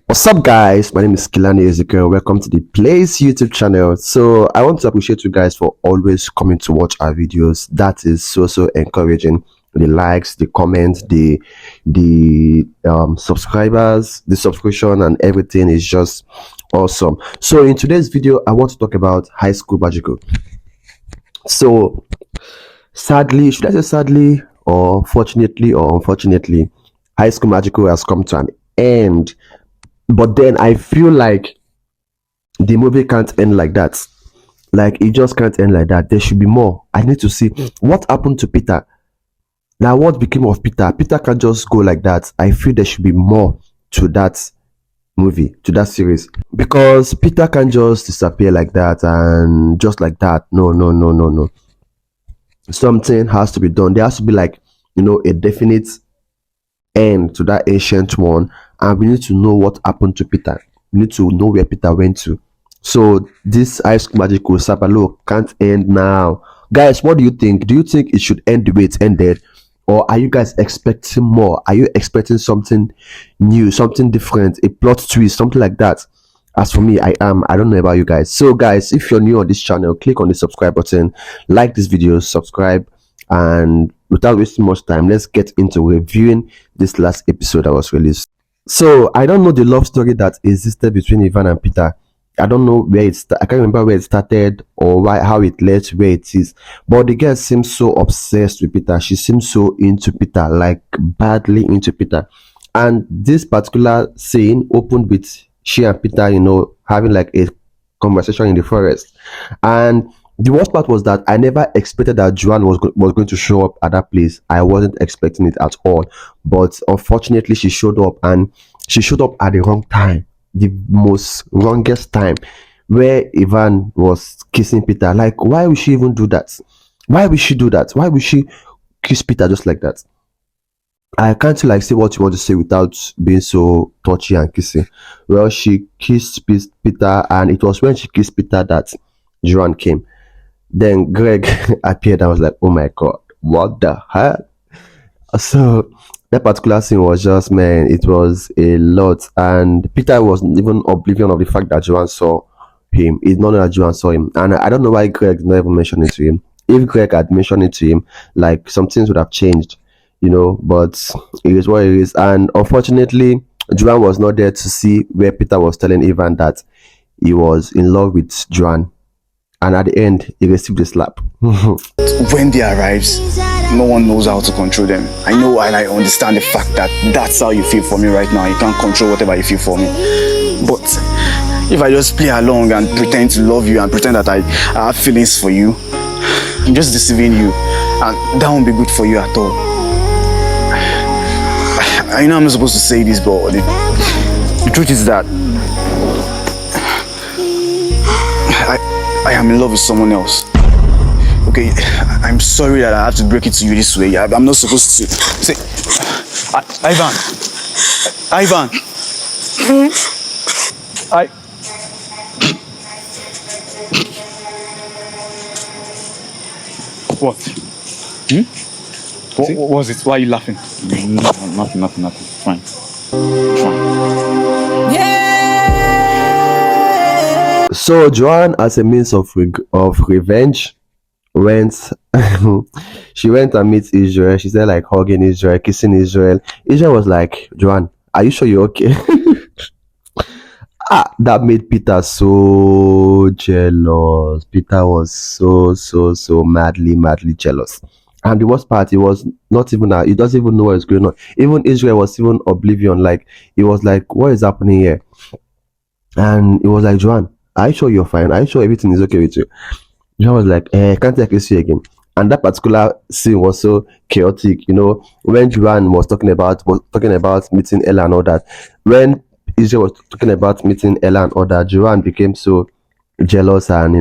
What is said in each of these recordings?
What's up, guys? My name is Kilani Ezekiel. Welcome to the Place YouTube channel. So I want to appreciate you guys for always coming to watch our videos. That is so encouraging. The likes, the comments, the subscribers, the subscription, and everything is just awesome. So in today's video, I want to talk about High School Magical. So sadly, should I say sadly, or fortunately, or unfortunately, High School Magical has come to an end. But then I feel like the movie can't end like that. Like, it just can't end like that. There should be more. I need to see what happened to Peter. Now, what became of Peter? Peter can't just go like that. I feel there should be more to that movie, to that series. Because Peter can't just disappear like that and just like that. No. Something has to be done. There has to be, like, a definite end to that ancient one, and we need to know what happened to Peter. We need to know where Peter went to. So this High School Magical Sapalo can't end now. Guys, what do you think? Do you think it should end the way it ended, or are you guys expecting more? Are you expecting something new, something different, a plot twist, something like that? As for me, I am. I don't know about you guys. So guys, if you're new on this channel, click on the subscribe button, like this video, subscribe, and without wasting much time, let's get into reviewing this last episode that was released. So I don't know the love story that existed between Ivan and Peter. I don't know where I can't remember where it started or how it led to where it is. But the girl seems so obsessed with Peter. She seems so into Peter, like badly into Peter. And this particular scene opened with she and Peter, having like a conversation in the forest. And the worst part was that I never expected that Joan was going to show up at that place. I wasn't expecting it at all. But unfortunately, she showed up, and she showed up at the wrong time. The most wrongest time, where Ivan was kissing Peter. Like, why would she even do that? Why would she do that? Why would she kiss Peter just like that? I can't say what you want to say without being so touchy and kissing. Well, she kissed Peter, and it was when she kissed Peter that Joan came. Then Greg appeared. I was like, oh my god, what the hell? So that particular scene was just, man, it was a lot. And Peter was even oblivious of the fact that Joan saw him. He did not know that Joan saw him. And I don't know why Greg did not even mention it to him. If Greg had mentioned it to him, like, some things would have changed, but it is what it is. And unfortunately, Joan was not there to see where Peter was telling Ivan that he was in love with Joan. And at the end, he received a slap. When they arrives, no one knows how to control them. I know, and I understand the fact that that's how you feel for me right now. You can't control whatever you feel for me. But if I just play along and pretend to love you and pretend that I have feelings for you, I'm just deceiving you. And that won't be good for you at all. I know I'm not supposed to say this, but the truth is that I am in love with someone else. Okay, I'm sorry that I have to break it to you this way. I'm not supposed to say. Ivan. What? What was it? Why are you laughing? Nothing. Fine. So Joan, as a means of revenge, went she went and met Israel. She said, like, hugging Israel, kissing Israel. Israel was like, Joan, are you sure you're okay? That made Peter so jealous. Peter was so madly jealous. And the worst part, he was not even he doesn't even know what is going on. Even Israel was even oblivion. Like, he was like, what is happening here? And it was like, Joan, are you sure you're fine? Are you sure everything is okay with you? Joan was like, can't I kiss you again? And that particular scene was so chaotic, when Joan was talking about meeting Ella and all that. When Israel was talking about meeting Ella and all that, Joan became so jealous, and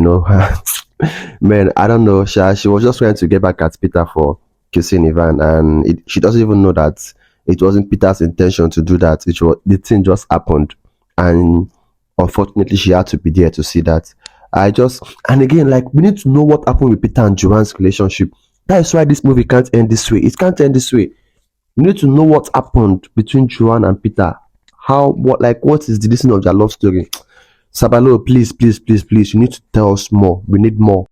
Man, I don't know. She was just trying to get back at Peter for kissing Ivan, and she doesn't even know that it wasn't Peter's intention to do that. It was the thing just happened, and unfortunately, she had to be there to see that. I just and again, like we need to know what happened with Peter and Joanne's relationship. That is why this movie can't end this way. It can't end this way. We need to know what happened between Joanne and Peter. How what is the lesson of their love story? Sabalo, please, please, please, please. You need to tell us more. We need more.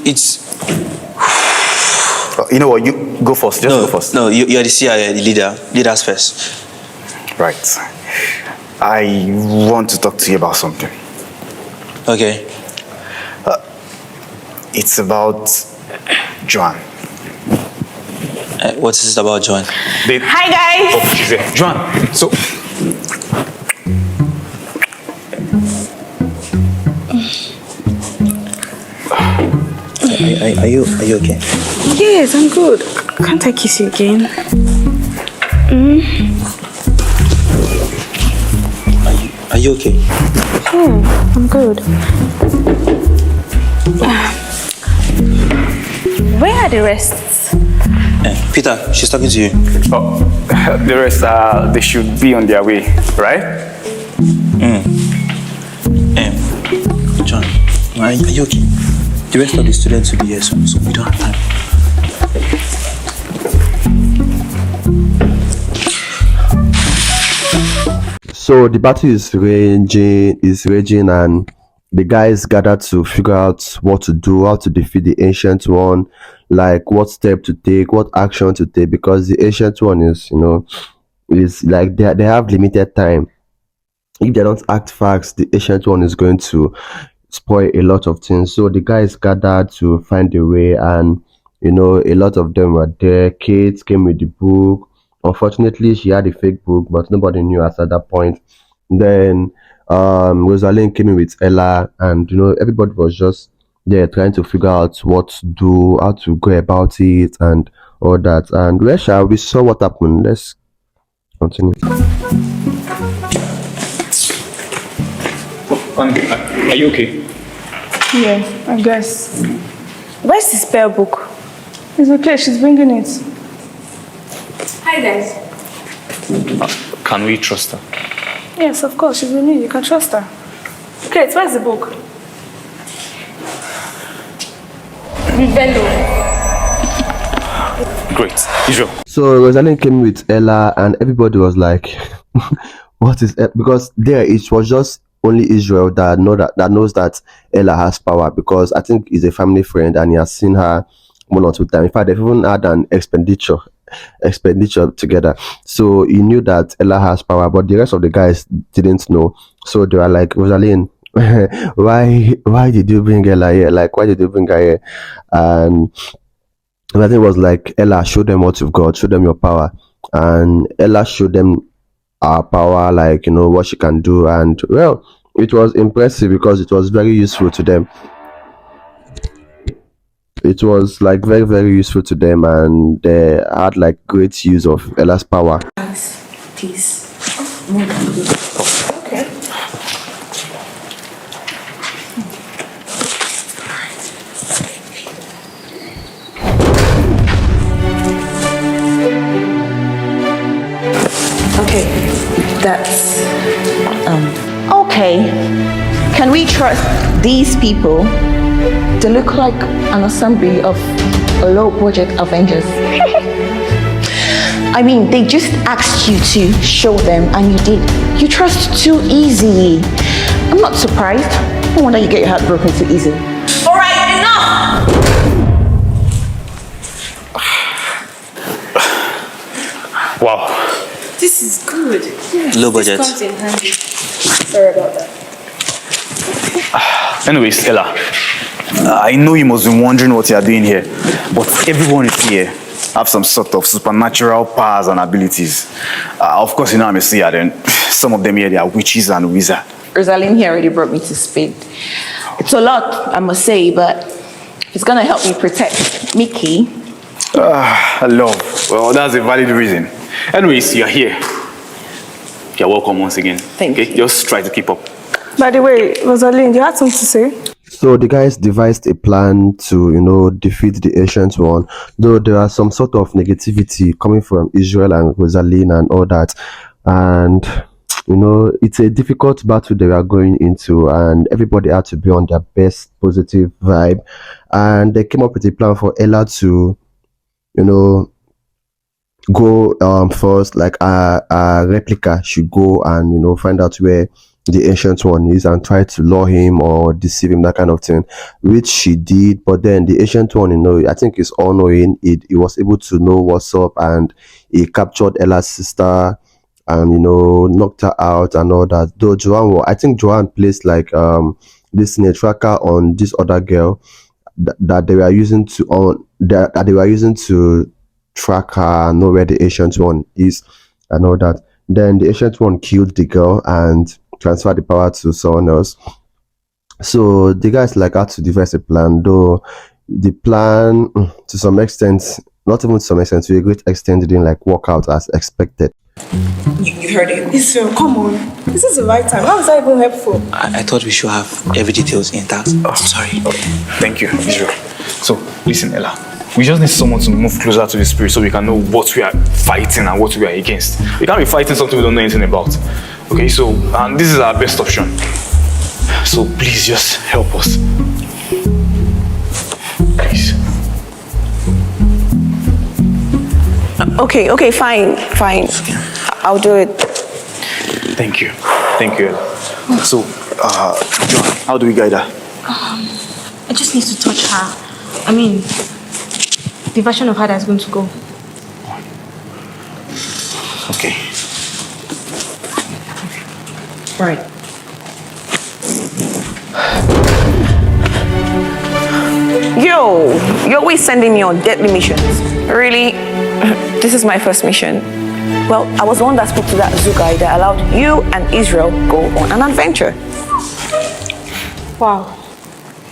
It's You know what? You go first. Just go first. no. You're the CIA, the leader. Leaders first. Right. I want to talk to you about something. Okay. It's about Joan. What is it about Joan? Hi guys. Oh, she's there. Joan. So. Are you okay? Yes, I'm good. Can't I kiss you again? Are you okay? Yeah, I'm good. Where are the rests? Peter, she's talking to you. Oh, the rest, they should be on their way, right? John, are you okay? The rest of the students will be here soon, so we don't have time. So the battle is raging, and the guys gather to figure out what to do, how to defeat the ancient one, like what step to take, what action to take, because the ancient one is like they have limited time. If they don't act fast, the ancient one is going to spoil a lot of things. So the guys gathered to find a way, and a lot of them were there. Kate came with the book. Unfortunately, she had a fake book, but nobody knew us at that point. Then Rosalind came in with Ella, and everybody was just there trying to figure out what to do, how to go about it, and all that. And where shall we saw what happened? Let's continue. Are you okay? Yeah, I guess. Where's the spell book? It's okay, she's bringing it. Hi guys. Can we trust her? Yes, of course, she's with me. You can trust her. Kate, where's the book? Great. Israel. So Rosalind came with Ella, and everybody was like, "What is it?" Because there it was just only Israel that knows that Ella has power, because I think he's a family friend and he has seen her 1 or 2 times. In fact, they've even had an expenditure together. So he knew that Ella has power, but the rest of the guys didn't know. So they were like, Rosalind, why did you bring Ella here? Like, why did you bring her here? And I think it was like, Ella, show them what you've got, show them your power. And Ella showed them our power, like what she can do. And well, it was impressive because it was very useful to them. It was like very, very useful to them, and they had like great use of Ella's power. Please. Okay. Okay, that's okay. Can we trust these people? They look like an assembly of low-budget Avengers. I mean, they just asked you to show them, and you did. You trust too easily. I'm not surprised. No wonder you get your heart broken too easily. All right, enough. Wow. This is good. Low budget. This comes in handy. Sorry about that. Anyways, Ella, I know you must be wondering what you are doing here, but everyone is here have some sort of supernatural powers and abilities. Of course, I'm a seer, then some of them here, they are witches and wizards. Rosalind here already brought me to speed. It's a lot, I must say, but it's gonna help me protect Mickey. Love. Well, that's a valid reason. Anyways, you're here. You're welcome once again. Thank you. you. Just try to keep up. By the way, Rosalind, you had something to say? So the guys devised a plan to, defeat the ancient one. Though there are some sort of negativity coming from Israel and Rosalind and all that, and it's a difficult battle they are going into, and everybody had to be on their best positive vibe, and they came up with a plan for Ella to, you know, go first, like a replica should go and find out where the ancient one is and try to lure him or deceive him, that kind of thing, which she did. But then the ancient one, I think is all knowing. It was able to know what's up, and he captured Ella's sister and knocked her out and all that. Though I think Joan placed like this snake tracker on this other girl that they were using to that they were using to track her and know where the ancient one is and all that. Then the ancient one killed the girl and transferred the power to someone else. So the guys like had to devise a plan, though the plan to some extent, not even to some extent, to a great extent, didn't like work out as expected. You heard it. Israel, come on. This is the right time. How is that even helpful? I thought we should have every details intact. I'm sorry. Thank you, Israel. So, listen, Ella. We just need someone to move closer to the spirit so we can know what we are fighting and what we are against. We can't be fighting something we don't know anything about. Okay, so and this is our best option. So please just help us. Please. Okay, fine. I'll do it. Thank you, Ella. So, Joan, how do we guide her? I just need to touch her. I mean, the version of her that's going to go. Okay. Right. You're always sending me on deadly missions. Really? This is my first mission. Well, I was the one that spoke to that zoo guy that allowed you and Israel go on an adventure. Wow.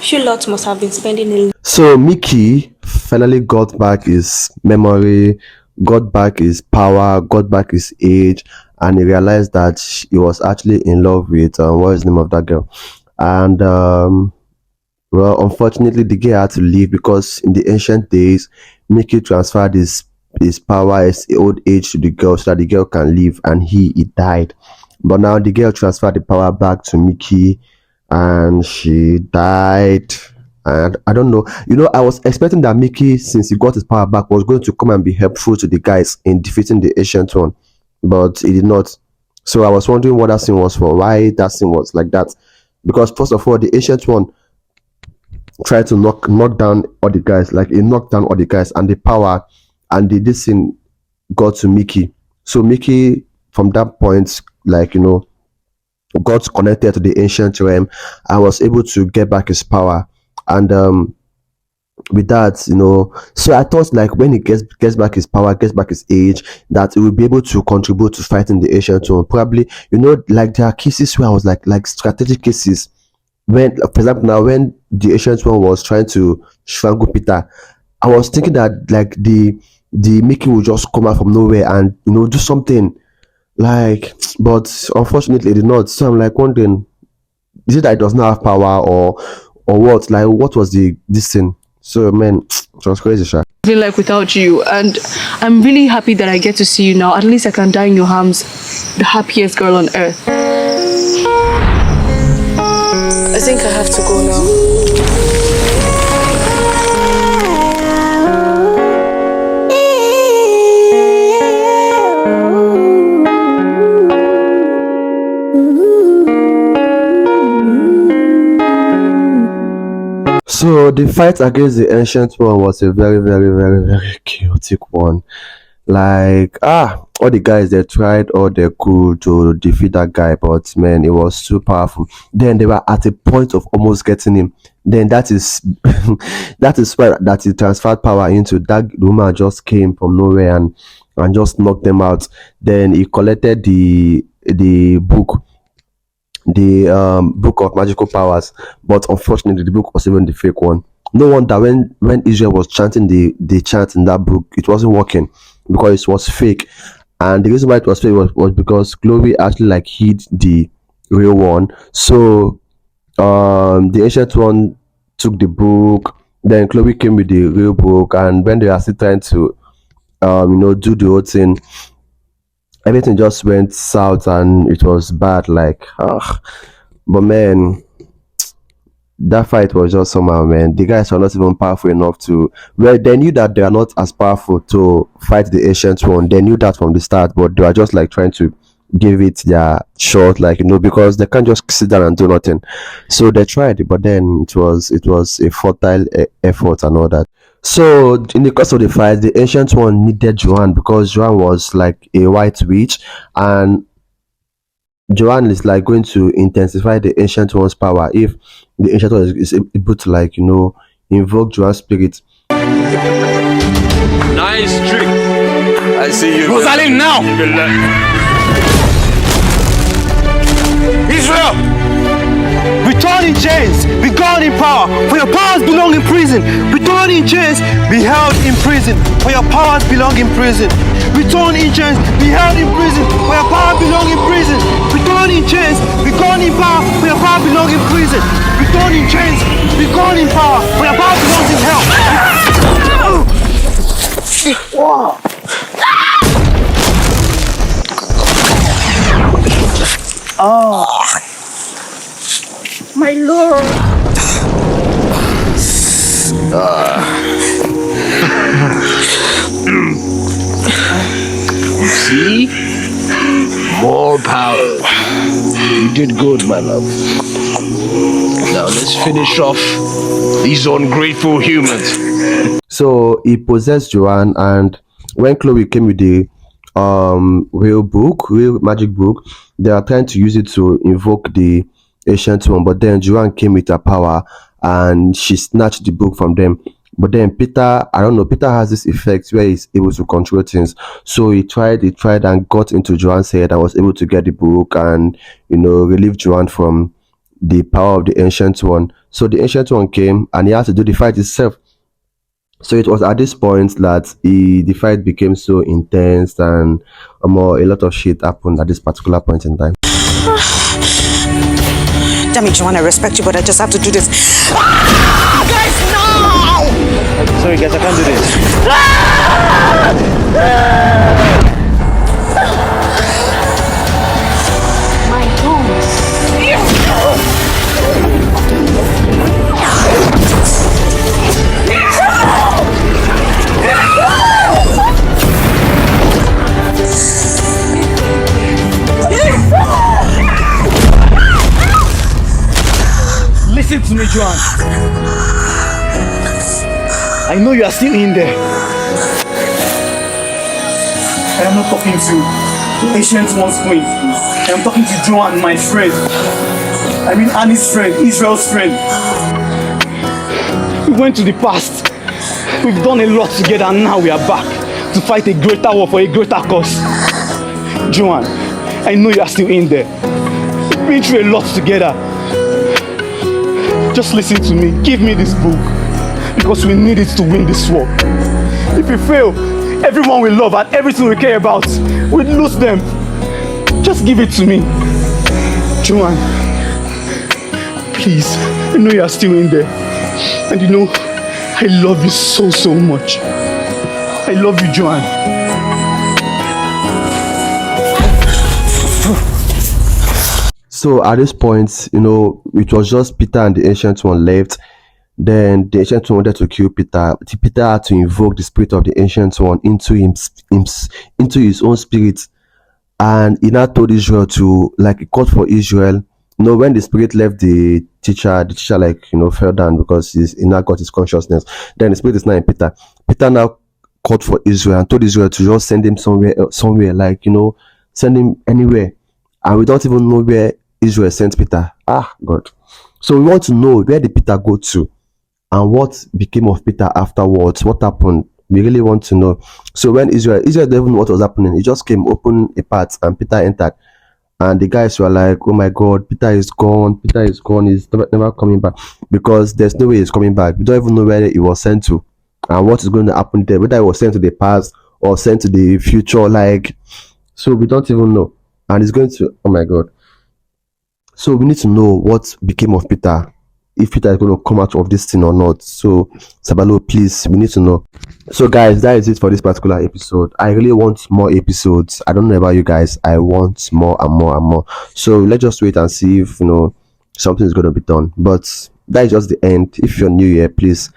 She lot must have been spending a So Mickey finally got back his memory, got back his power, got back his age, and he realized that he was actually in love with what is the name of that girl. And well, unfortunately the girl had to leave because in the ancient days Mickey transferred his power, his old age to the girl so that the girl can live, and he died. But now the girl transferred the power back to Mickey and she died. And I don't know, I was expecting that Mickey, since he got his power back, was going to come and be helpful to the guys in defeating the ancient one, but he did not. So I was wondering what that scene was for, why that scene was like that. Because first of all, the ancient one tried to knock down all the guys, like he knocked down all the guys, and the power and this scene got to Mickey. So Mickey, from that point, like got connected to the ancient realm and was able to get back his power. And with that, so I thought like when he gets back his power, gets back his age, that he will be able to contribute to fighting the ancient one. Probably, like there are cases where I was like strategic cases. When, for example, now when the ancient one was trying to strangle Peter, I was thinking that like the Mickey will just come out from nowhere and do something like, but unfortunately it did not. So I'm like wondering, is it that it does not have power or what? Like what was this thing? So man, it was crazy, Sha. Feel like without you, and I'm really happy that I get to see you now. At least I can die in your arms, the happiest girl on earth. I think I have to go now. So the fight against the ancient one was a very, very, very, very chaotic one. Like all the guys, they tried all they could to defeat that guy, but man, it was too powerful. Then they were at a point of almost getting him. Then that is that is where that he transferred power into. That woman just came from nowhere and just knocked them out. Then he collected the book, the book of magical powers, but unfortunately the book was even the fake one. No wonder when Israel was chanting the chant in that book, it wasn't working because it was fake. And the reason why it was fake was because Glory actually like hid the real one. So the ancient one took the book, then Chloe came with the real book, and when they are still trying to do the whole thing, everything just went south and it was bad, like but man, that fight was just somehow, man. The guys were not even powerful enough to. Well, they knew that they are not as powerful to fight the ancient one. They knew that from the start, but they were just like trying to give it their shot, like because they can't just sit down and do nothing. So they tried, but then it was a fertile effort and all that. So in the course of the fight, the ancient one needed Joan because Joan was like a white witch, and Joan is like going to intensify the ancient one's power if the ancient one is able to like invoke Joan's spirit. Nice trick. I see you. Rosaline, now! Good luck. Israel! Return in chains, be gone in power, for your powers belong in prison. Return in chains, be held in prison, for your powers belong in prison. Return in chains, be held in prison, for your power belong in prison. Return in chains, be gone in power, for your power belong in prison. Return in chains, be gone in power, for your power belongs in hell. My lord. See? More power. You did good, my love. Now let's finish off these ungrateful humans. So he possessed Joan, and when Chloe came with the real magic book, they are trying to use it to invoke the ancient one, but then Joan came with her power and she snatched the book from them. But then Peter, I don't know, Peter has this effect where he's able to control things. So he tried and got into Joan's head and was able to get the book and relieve Joan from the power of the ancient one. So the ancient one came and he had to do the fight itself. So it was at this point that the fight became so intense, and a lot of shit happened at this particular point in time. Damn it, Joan, I respect you, but I just have to do this. Guys, no! Sorry guys, I can't do this. My bones. Listen to me, Joan. I know you are still in there. I am not talking to the ancient one's queen. I am talking to Joan, my friend. I mean Annie's friend, Israel's friend. We went to the past. We've done a lot together, and now we are back to fight a greater war for a greater cause. Joan, I know you are still in there. We've been through a lot together. Just listen to me. Give me this book, because we need it to win this war. If we fail, everyone we love and everything we care about, we'd lose them. Just give it to me. Joan, please. I know you are still in there. And I love you so, so much. I love you, Joan. So at this point, it was just Peter and the ancient one left. Then the ancient one wanted to kill Peter. Peter had to invoke the spirit of the ancient one into his own spirit, and he now told Israel to he called for Israel. When the spirit left the teacher fell down because he now got his consciousness. Then the spirit is now in Peter. Peter now called for Israel and told Israel to just send him somewhere, send him anywhere, and we don't even know where Israel sent Peter. God. So we want to know, where did Peter go to, and what became of Peter afterwards? What happened? We really want to know. So when Israel didn't even know what was happening. He just came, opened a path, and Peter entered. And the guys were like, oh my God, Peter is gone. Peter is gone. He's never coming back, because there's no way he's coming back. We don't even know where he was sent to and what is going to happen there, whether he was sent to the past or sent to the future. So we don't even know. And it's going to, oh my God. So we need to know what became of Peter, if Peter is going to come out of this thing or not. So Sabalo, please, we need to know. So guys, that is it for this particular episode. I really want more episodes. I don't know about you guys. I want more and more and more. So let's just wait and see if something is going to be done. But that is just the end. If you're new here, please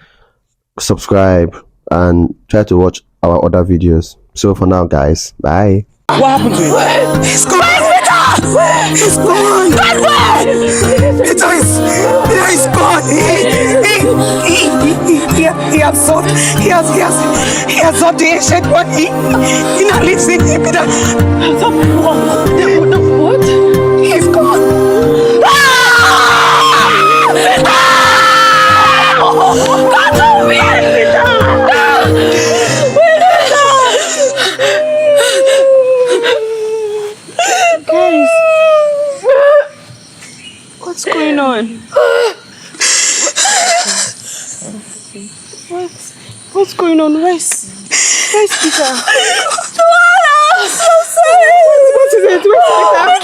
subscribe and try to watch our other videos. So for now, guys, bye. What happened to him? He's gone! He's gone! Peter is gone! He absorbed the ancient one. He now lives in him. Peter. What? He's gone! God, oh, Guys, what's going on? What's going on? Where's Peter? Joanna! I'm so sorry! What is it? Where's Peter?